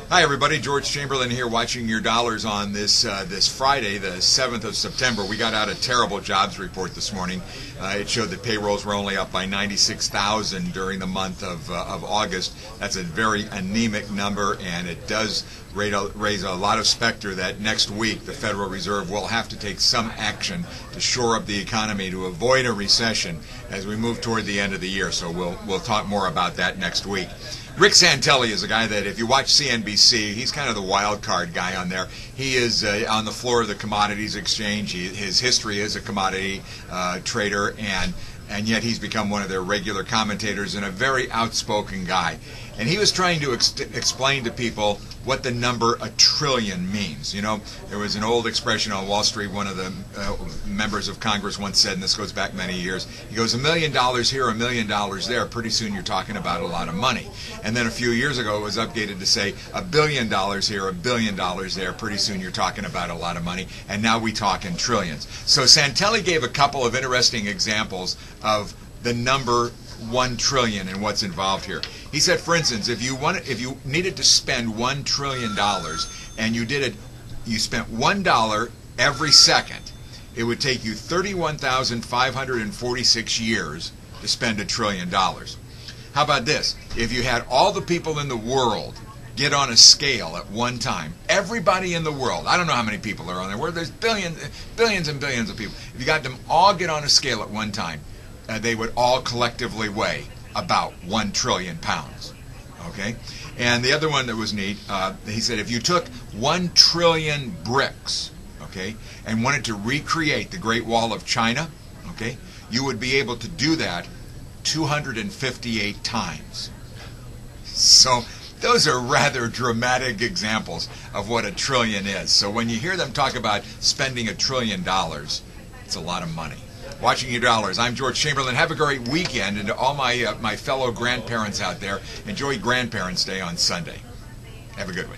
Hi everybody, George Chamberlin here, watching your dollars on this Friday, the 7th of September. We got out a terrible jobs report this morning. It showed that payrolls were only up by 96,000 during the month of August. That's a very anemic number, and it does raise a lot of specter that next week the Federal Reserve will have to take some action to shore up the economy to avoid a recession as we move toward the end of the year. So we'll talk more about that next week. Rick Santelli is a guy that, if you watch CNBC, he's kind of the wild card guy on there. He is on the floor of the commodities exchange. His history is a commodity trader, and yet he's become one of their regular commentators and a very outspoken guy. And he was trying to explain to people what the number $1 trillion means. You know, there was an old expression on Wall Street. One of the members of Congress once said, and this goes back many years, he goes, $1 million here, $1 million there. Pretty soon you're talking about a lot of money. And then a few years ago it was updated to say $1 billion here, $1 billion there. Pretty soon you're talking about a lot of money. And now we talk in trillions. So Santelli gave a couple of interesting examples of the number $1 trillion and what's involved here. He said, for instance, if you needed to spend $1 trillion and you spent $1 every second, it would take you 31,546 years to spend $1 trillion. How about this? If you had all the people in the world get on a scale at one time, everybody in the world, I don't know how many people are on there, where there's billions and billions of people, if you got them all get on a scale at one time, they would all collectively weigh about 1 trillion pounds. Okay? And the other one that was neat, he said if you took 1 trillion bricks, okay, and wanted to recreate the Great Wall of China, okay, you would be able to do that 258 times. So those are rather dramatic examples of what $1 trillion is. So when you hear them talk about spending $1 trillion, it's a lot of money. Watching your dollars, I'm George Chamberlin. Have a great weekend, and to all my fellow grandparents out there, enjoy Grandparents' Day on Sunday. Have a good one.